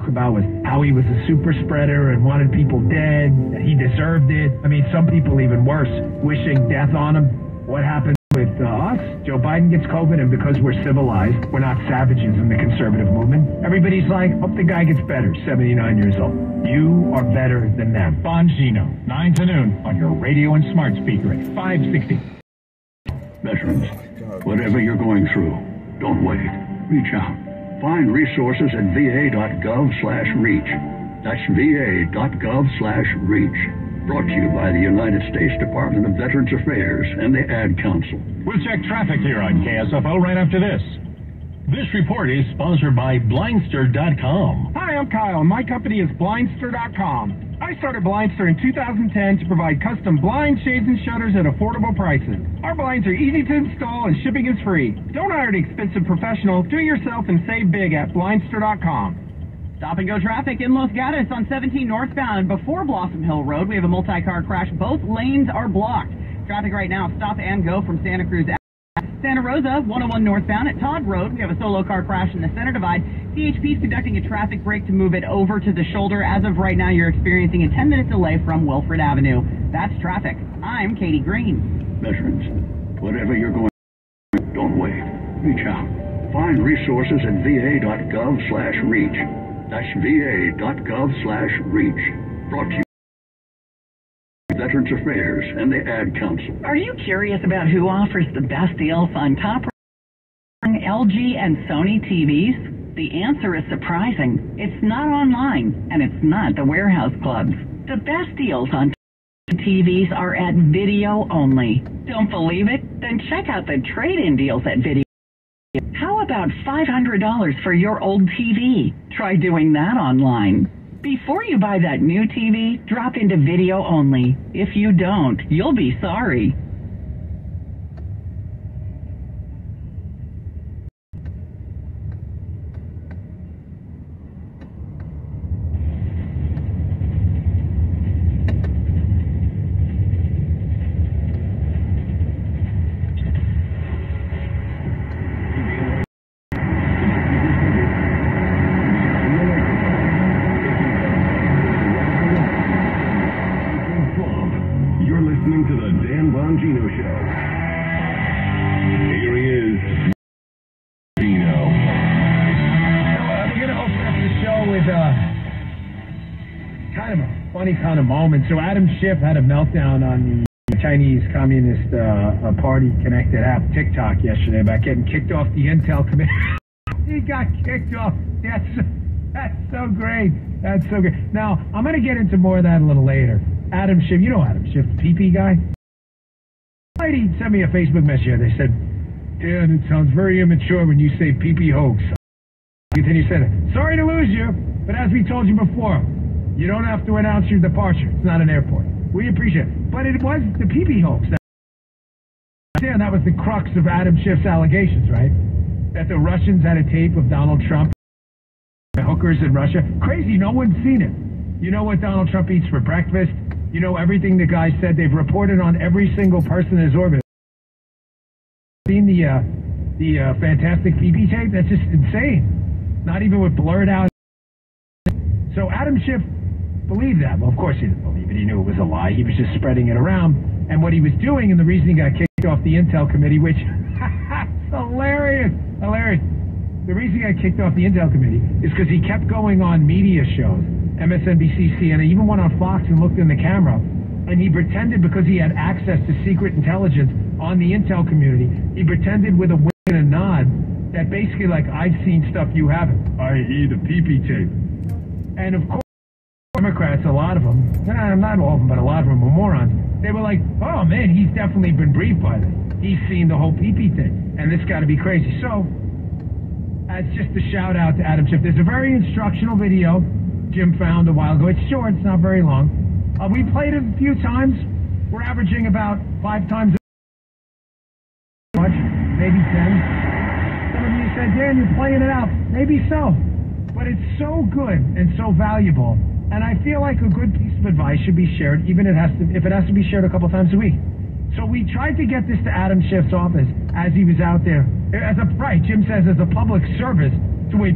talk about was how he was a super spreader and wanted people dead, that he deserved it. I mean, some people even worse, wishing death on him. What happened with us? Joe Biden gets COVID, and because we're civilized, we're not savages in the conservative movement. Everybody's like, hope the guy gets better, 79 years old. You are better than them. Bongino, 9 to noon on your radio and smart speaker at 560. Veterans, whatever you're going through, don't wait. Reach out. Find resources at va.gov/reach. That's va.gov/reach. Brought to you by the United States Department of Veterans Affairs and the Ad Council. We'll check traffic here on KSFO right after this. This report is sponsored by Blindster.com. Hi, I'm Kyle, and my company is Blindster.com. I started Blindster in 2010 to provide custom blinds, shades, and shutters at affordable prices. Our blinds are easy to install and shipping is free. Don't hire an expensive professional. Do it yourself and save big at Blindster.com. Stop and go traffic in Los Gatos on 17 northbound before Blossom Hill Road. We have a multi-car crash. Both lanes are blocked. Traffic right now, stop and go from Santa Cruz. Santa Rosa, 101 northbound at Todd Road. We have a solo car crash in the center divide. CHP is conducting a traffic break to move it over to the shoulder. As of right now, you're experiencing a 10-minute delay from Wilfred Avenue. That's traffic. I'm Katie Green. Veterans, whatever you're going through, don't wait. Reach out. Find resources at va.gov/reach. That's va.gov/reach. Brought to you by Veterans Affairs and the Ad Council. Are you curious about who offers the best deals on top LG and Sony TVs? The answer is surprising. It's not online, and it's not the warehouse clubs. The best deals on TVs are at Video Only. Don't believe it? Then check out the trade-in deals at Video. How about $500 for your old TV? Try doing that online. Before you buy that new TV, drop into Video Only. If you don't, you'll be sorry. Kind of moment. So Adam Schiff had a meltdown on the Chinese Communist Party connected app TikTok yesterday about getting kicked off the Intel committee. He got kicked off. That's so great. That's so great. Now, I'm going to get into more of that a little later. Adam Schiff, you know Adam Schiff, the PP guy? Lady sent me a Facebook message. They said, Dan, it sounds very immature when you say PP hoax. Then you said, sorry to lose you, but as we told you before, you don't have to announce your departure. It's not an airport. We appreciate it. But it was the PP hoax. That was the crux of Adam Schiff's allegations, right? That the Russians had a tape of Donald Trump, the hookers in Russia. Crazy, no one's seen it. You know what Donald Trump eats for breakfast. You know everything the guy said. They've reported on every single person in his orbit. Seen the fantastic PP tape? That's just insane. Not even with blurred out. So Adam Schiff believed that. Well, of course he didn't believe it. He knew it was a lie. He was just spreading it around. And what he was doing, and the reason he got kicked off the Intel committee, which hilarious. The reason he got kicked off the Intel committee is because he kept going on media shows, MSNBC, CNN, even went on Fox and looked in the camera, and he pretended because he had access to secret intelligence on the Intel community, he pretended with a wink and a nod that basically like, I've seen stuff you haven't, i.e. the PP tape. And of course, Democrats, a lot of them, not all of them, but a lot of them were morons. They were like, oh man, he's definitely been briefed by this. He's seen the whole PP thing, and this got to be crazy. So, as just a shout out to Adam Schiff, there's a very instructional video Jim found a while ago. It's short, it's not very long. We played it a few times. We're averaging about 5 times a much, maybe 10. Some of you said, Dan, you're playing it out. Maybe so. But it's so good and so valuable. And I feel like a good piece of advice should be shared, even if it has to be shared a couple times a week. So we tried to get this to Adam Schiff's office as he was out there. Jim says, as a public service to a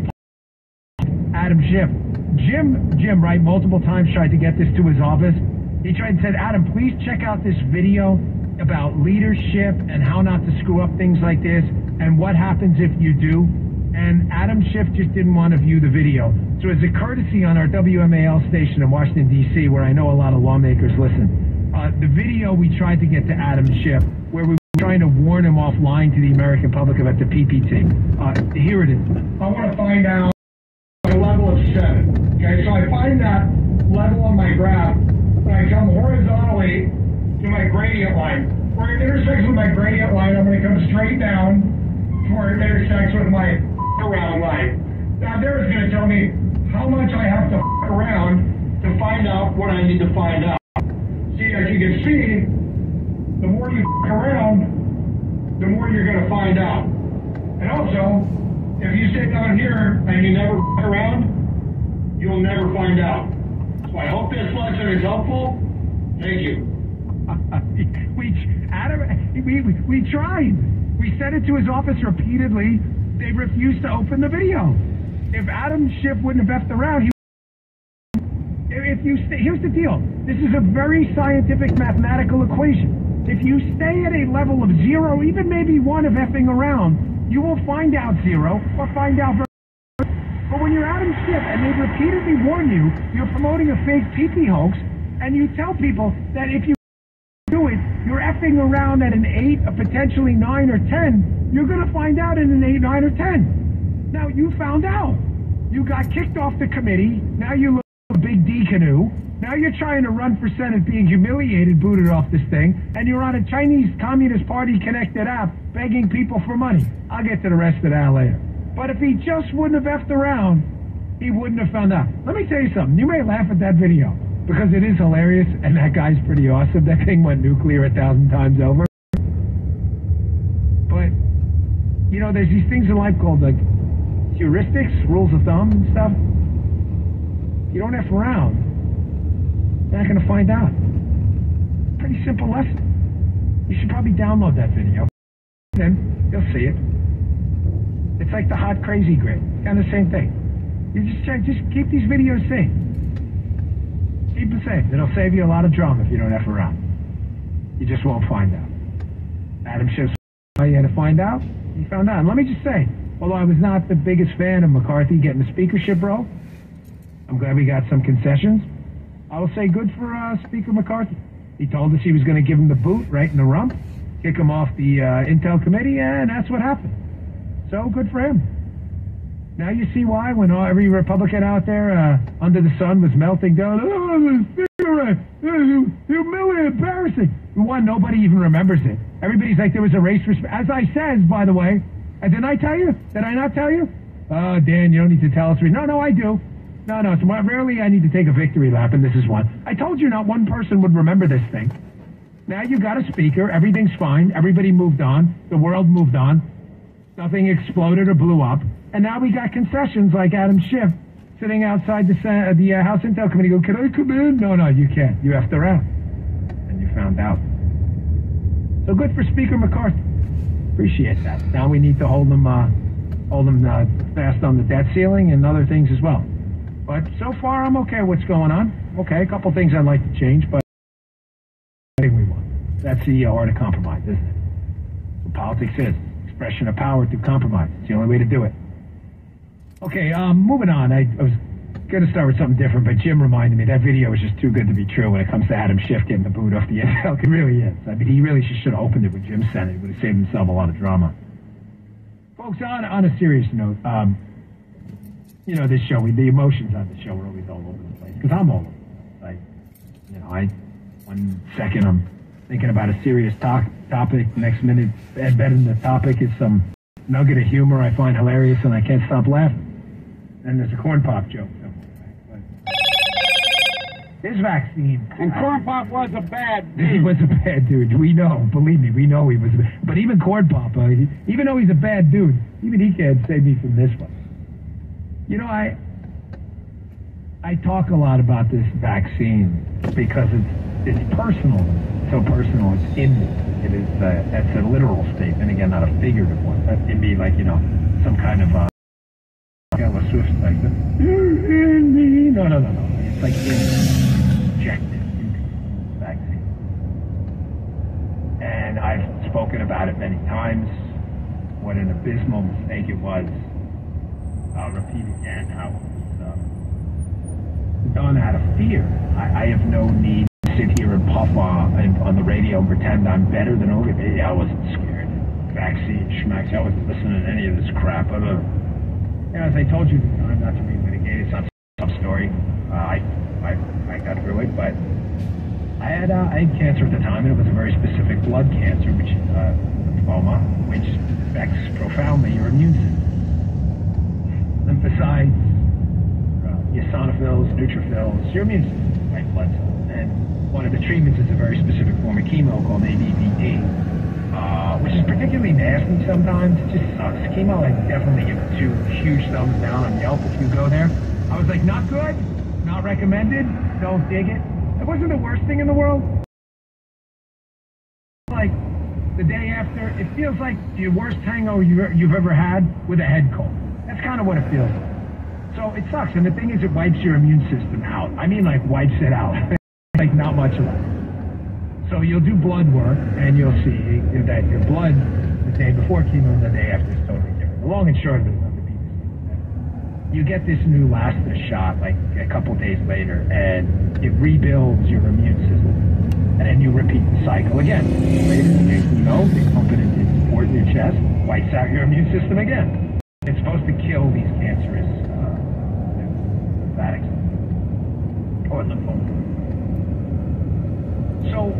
Adam Schiff. Jim, right, multiple times tried to get this to his office. He tried and said, Adam, please check out this video about leadership and how not to screw up things like this and what happens if you do. And Adam Schiff just didn't want to view the video. So as a courtesy on our WMAL station in Washington, D.C., where I know a lot of lawmakers listen, the video we tried to get to Adam Schiff, where we were trying to warn him off lying to the American public about the PPT. Here it is. I want to find out the level of 7. Okay, so I find that level on my graph, and I come horizontally to my gradient line. Where it intersects with my gradient line, I'm going to come straight down to where it intersects with my around line. Now there is going to tell me how much I have to around to find out what I need to find out. See, as you can see, the more you around, the more you're going to find out. And also, if you sit down here and you never around, you'll never find out. So I hope this lesson is helpful. Thank you. We tried. We sent it to his office repeatedly. They refused to open the video. If Adam Schiff wouldn't have effed around, here's the deal. This is a very scientific mathematical equation. If you stay at a level of 0, even maybe 1 of effing around, you will find out 0 or find out. But when you're Adam Schiff and they repeatedly warn you, you're promoting a fake PP hoax, and you tell people that if you do it, you're effing around at an 8, a potentially 9 or 10, you're going to find out in an 8, 9, or 10. Now, you found out. You got kicked off the committee. Now you look like a big D canoe. Now you're trying to run for Senate being humiliated, booted off this thing, and you're on a Chinese Communist Party connected app begging people for money. I'll get to the rest of that later. But if he just wouldn't have effed around, he wouldn't have found out. Let me tell you something. You may laugh at that video, because it is hilarious, and that guy's pretty awesome. That thing went nuclear 1,000 times over. But, you know, there's these things in life called, like, heuristics, rules of thumb and stuff. If you don't F around, you're not going to find out. Pretty simple lesson. You should probably download that video. Then you'll see it. It's like the hot crazy grid. Kind of the same thing. You just keep these videos safe. Keep it safe. It'll save you a lot of drama if you don't F around. You just won't find out. Adam Schiff's you had to find out. He found out. And let me just say, although I was not the biggest fan of McCarthy getting the speakership role, I'm glad we got some concessions. I will say good for Speaker McCarthy. He told us he was going to give him the boot right in the rump, kick him off the Intel committee, and that's what happened. So good for him. Now you see why when every Republican out there under the sun was melting down. Oh, humiliating, embarrassing. One, nobody even remembers it. Everybody's like there was a race for... As I said, by the way, didn't I tell you? Did I not tell you? Oh, Dan, you don't need to tell us. No, I do. No, it's rarely I need to take a victory lap, and this is one. I told you not one person would remember this thing. Now you got a speaker. Everything's fine. Everybody moved on. The world moved on. Nothing exploded or blew up. And now we got concessions like Adam Schiff sitting outside the House Intel Committee go, can I come in? No, you can't. You effed around. And you found out. So good for Speaker McCarthy. Appreciate that. Now we need to hold them fast on the debt ceiling and other things as well. But so far, I'm okay with what's going on. Okay, a couple things I'd like to change, but I think we want. That's the art of compromise, isn't it? What politics is. Expression of power through compromise. It's the only way to do it. Okay, moving on. I was going to start with something different, but Jim reminded me that video is just too good to be true when it comes to Adam Schiff getting the boot off the Intel. It really is. I mean, he really should have opened it with Jim Senate. It would have saved himself a lot of drama. Folks, on a serious note, you know, this show, the emotions on this show are always all over the place, because I'm all over the place. One second I'm thinking about a serious topic, next minute embedded in the topic is some nugget of humor I find hilarious and I can't stop laughing. And there's a corn pop joke somewhere. His vaccine. And corn pop was a bad dude. He was a bad dude. We know. Believe me, we know he was. But even corn pop, even though he's a bad dude, even he can't save me from this one. You know, I talk a lot about this vaccine because it's personal. It's so personal. It's in me. It is. That's a literal statement. Again, not a figurative one. That's in me, like, you know, some kind of Taylor Swift like that. You're in me. No. It's like injected into the vaccine. And I've spoken about it many times. What an abysmal mistake it was. I'll repeat again how it was done out of fear. I have no need to sit here and puff on the radio and pretend I'm better than I wasn't scared. Vaccine, schmacks, I wasn't listening to any of this crap. As I told you at the time, not to relitigate, it's not some story. I got through it, but I had cancer at the time, and it was a very specific blood cancer, which is lymphoma, which affects profoundly your immune system. Lymphocytes, eosinophils, neutrophils, your immune system, white blood cells. And one of the treatments is a very specific form of chemo called ABVD, which is particularly nasty sometimes. It just sucks. Chemo, I definitely give it 2 huge thumbs down on Yelp if you go there. I was like, not good, not recommended, don't dig it. It wasn't the worst thing in the world. Like, the day after, it feels like the worst hangover you've ever had with a head cold. That's kind of what it feels like. So it sucks, and the thing is, it wipes your immune system out. I mean, like, wipes it out. Like, not much left. So you'll do blood work, and you'll see that your blood the day before chemo and the day after is totally different. The long and short of it, you get this new Lasta shot, like, a couple days later, and it rebuilds your immune system. And then you repeat the cycle again. Later, they pump it into support in your chest, wipes out your immune system again. It's supposed to kill these cancerous lymphatics or lymphoma. So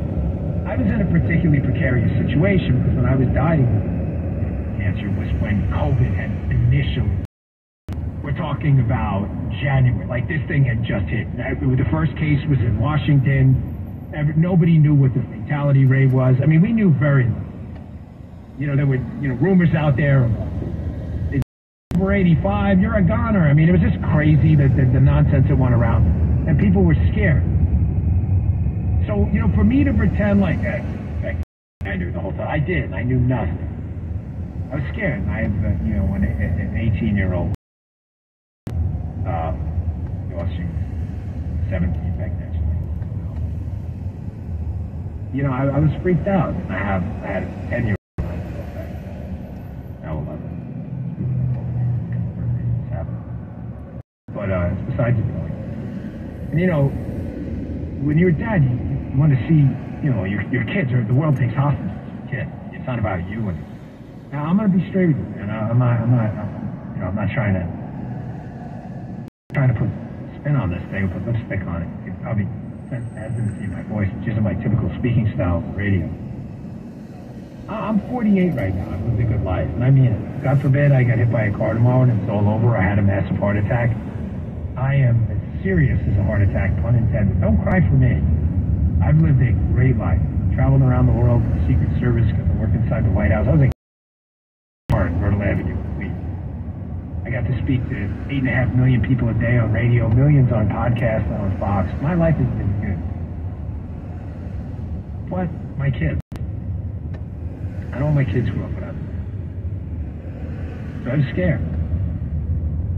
I was in a particularly precarious situation because when I was diagnosed with cancer was when COVID had initially. We're talking about January. Like, this thing had just hit. The first case was in Washington. Nobody knew what the fatality rate was. I mean, we knew very little. There were rumors out there of over 85, you're a goner. I mean, it was just crazy, the nonsense that went around. And people were scared. So, for me to pretend like that, I knew the whole time. I did. I knew nothing. I was scared. I have, an 18-year-old. She was 17 back then. I was freaked out. I had a 10-year-old. Now 11. But it's besides the point. And when you're dead, you want to see, your kids, or the world takes hostage to your kids. It's not about you anymore. Now, I'm going to be straight with you, and I'm not trying to put spin on this thing, put lipstick on it. You can probably sense the hesitancy in my voice. It's just my typical speaking style for radio. I'm 48 right now. I've lived a good life, and I mean it. God forbid I got hit by a car tomorrow and it's all over. I had a massive heart attack. I am as serious as a heart attack, pun intended. Don't cry for me. I've lived a great life. Traveled around the world with the Secret Service because I worked inside the White House. I was in Myrtle Avenue. I got to speak to 8.5 million people a day on radio, millions on podcasts and on Fox. My life has been good. But my kids. I know my kids grew up without me. So I was scared.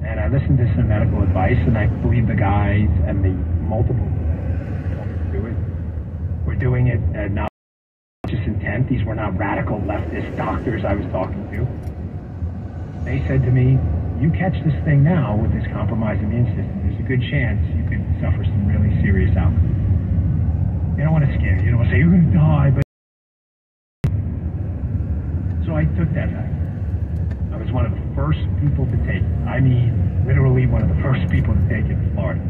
And I listened to some medical advice, and I believed the guys and the multiple people told me to do it. We're doing it not just intent. These were not radical leftist doctors I was talking to. They said to me, you catch this thing now with this compromised immune system, there's a good chance you could suffer some really serious outcomes. You don't want to scare you. You don't want to say, you're going to die, but... So I took that back. I was one of the first people to take it. I mean, literally one of the first people to take it in Florida.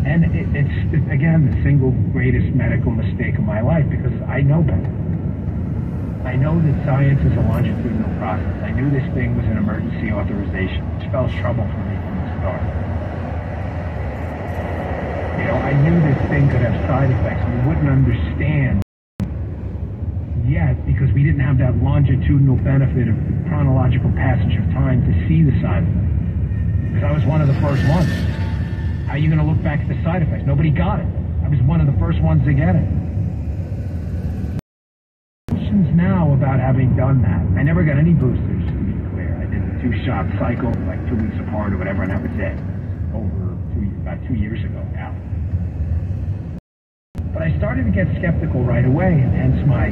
And it's, again, the single greatest medical mistake of my life, because I know better. I know that science is a longitudinal process. I knew this thing was an emergency authorization, which spells trouble for me from the start. I knew this thing could have side effects. We wouldn't understand yet because we didn't have that longitudinal benefit of chronological passage of time to see the side effects. Because I was one of the first ones. How are you going to look back at the side effects? Nobody got it. I was one of the first ones to get it. Now about having done that. I never got any boosters, to be clear. I did the 2-shot cycle, like 2 weeks apart or whatever, and that was it. about 2 years ago now. But I started to get skeptical right away, and hence my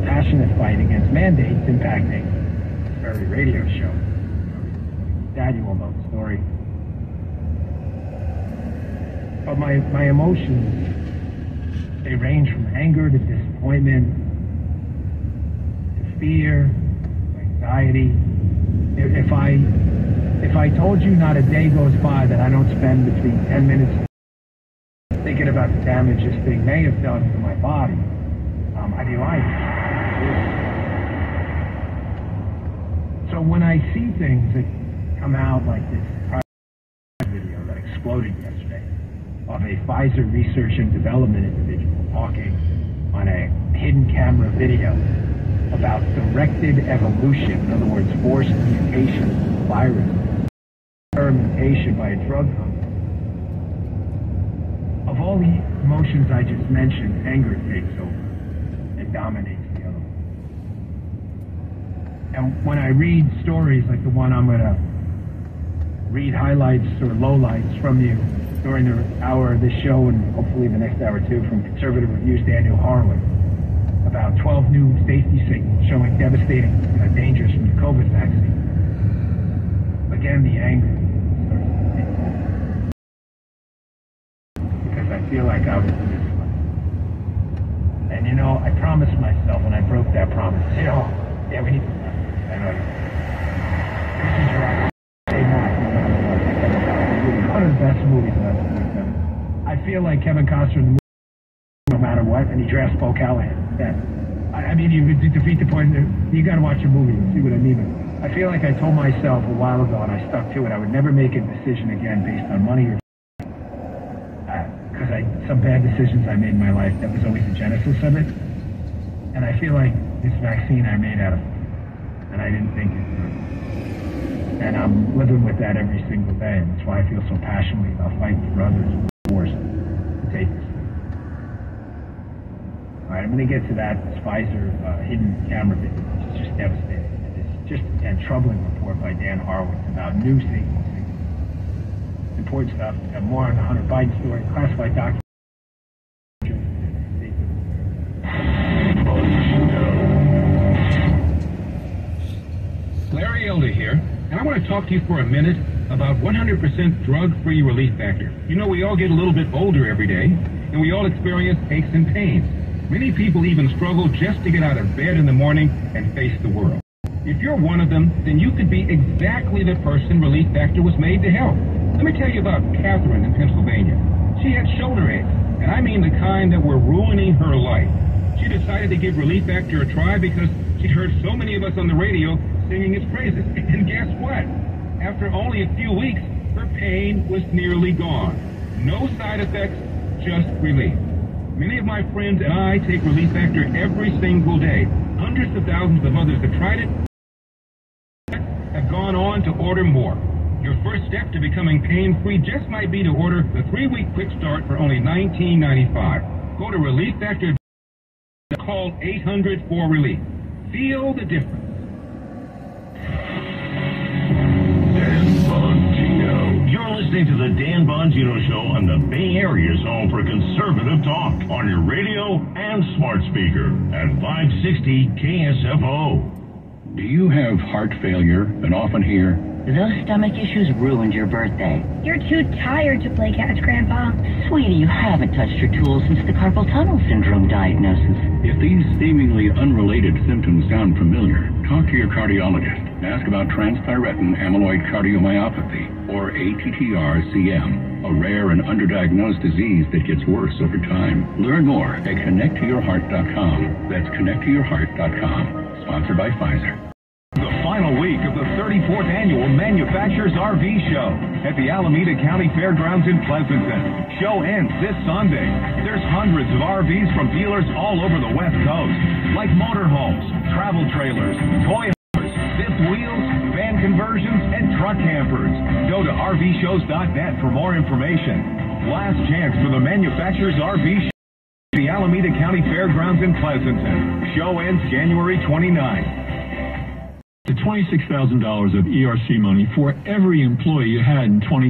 passionate fight against mandates impacting this very radio show. Dad, you all know the story. But my emotions, they range from anger to disappointment to fear, to anxiety. If I told you not a day goes by that I don't spend between 10 minutes thinking about the damage this thing may have done to my body, I'd be lying. So when I see things that come out like this video that exploded yesterday of a Pfizer research and development individual talking on a hidden camera video about directed evolution, in other words, forced mutation of the virus, experimentation by a drug company. Of all the emotions I just mentioned, anger takes over. It dominates the other one. And when I read stories like the one I'm going to read highlights or lowlights from you during the hour of this show and hopefully the next hour too from Conservative Review's Daniel Horowitz about 12 new safety signals showing devastating dangers from the COVID vaccine. Again, the anger starts to take over. Because I feel like I was misled. And I promised myself and I broke that promise. Yeah, we need to I know you. This is your one of the best movies of that movie. I feel like Kevin Costner in the movie, no matter what, and he drafts Bo Callahan. I mean, you defeat the point. You got to watch the movie and see what I mean. I feel like I told myself a while ago, and I stuck to it. I would never make a decision again based on money or because some bad decisions I made in my life. That was always the genesis of it. And I feel like this vaccine I made out of, and I didn't think it through. And I'm living with that every single day, and that's why I feel so passionately about fighting for others who are forced to take this. All right, I'm going to get to that Pfizer hidden camera video, which is just devastating. It's just a troubling report by Dan Horowitz about new signals. Important stuff. Got more on the Hunter Biden story, classified documents. Larry Elder here, and I want to talk to you for a minute about 100% drug-free relief factor. We all get a little bit older every day, and we all experience aches and pains. Many people even struggle just to get out of bed in the morning and face the world. If you're one of them, then you could be exactly the person Relief Factor was made to help. Let me tell you about Catherine in Pennsylvania. She had shoulder aches, and I mean the kind that were ruining her life. She decided to give Relief Factor a try because she'd heard so many of us on the radio singing its praises. And guess what? After only a few weeks, her pain was nearly gone. No side effects, just relief. Many of my friends and I take Relief Factor every single day. Hundreds of thousands of others have tried it, have gone on to order more. Your first step to becoming pain-free just might be to order the 3-week quick start for only $19.95. Go to Relief Factor. Call 800-4RELIEF. Feel the difference. Dan Bongino. You're listening to the Dan Bongino Show on the Bay Area's home for conservative talk on your radio and smart speaker at 560 KSFO. Do you have heart failure and often hear, Those stomach issues ruined your birthday. You're too tired to play catch, Grandpa. Sweetie, you haven't touched your tools since the carpal tunnel syndrome diagnosis. if these seemingly unrelated symptoms sound familiar, talk to your cardiologist. Ask about transthyretin amyloid cardiomyopathy, or ATTR-CM, a rare and underdiagnosed disease that gets worse over time. Learn more at connecttoyourheart.com. That's connecttoyourheart.com. Sponsored by Pfizer. The final week of the 34th Annual Manufacturers RV Show at the Alameda County Fairgrounds in Pleasanton. Show ends this Sunday. There's hundreds of RVs from dealers all over the West Coast, like motorhomes, travel trailers, toy haulers, fifth wheels, van conversions, and truck campers. Go to RVshows.net for more information. Last chance for the Manufacturers RV Show at the Alameda County Fairgrounds in Pleasanton. Show ends January 29th. The $26,000 of ERC money for every employee you had in 20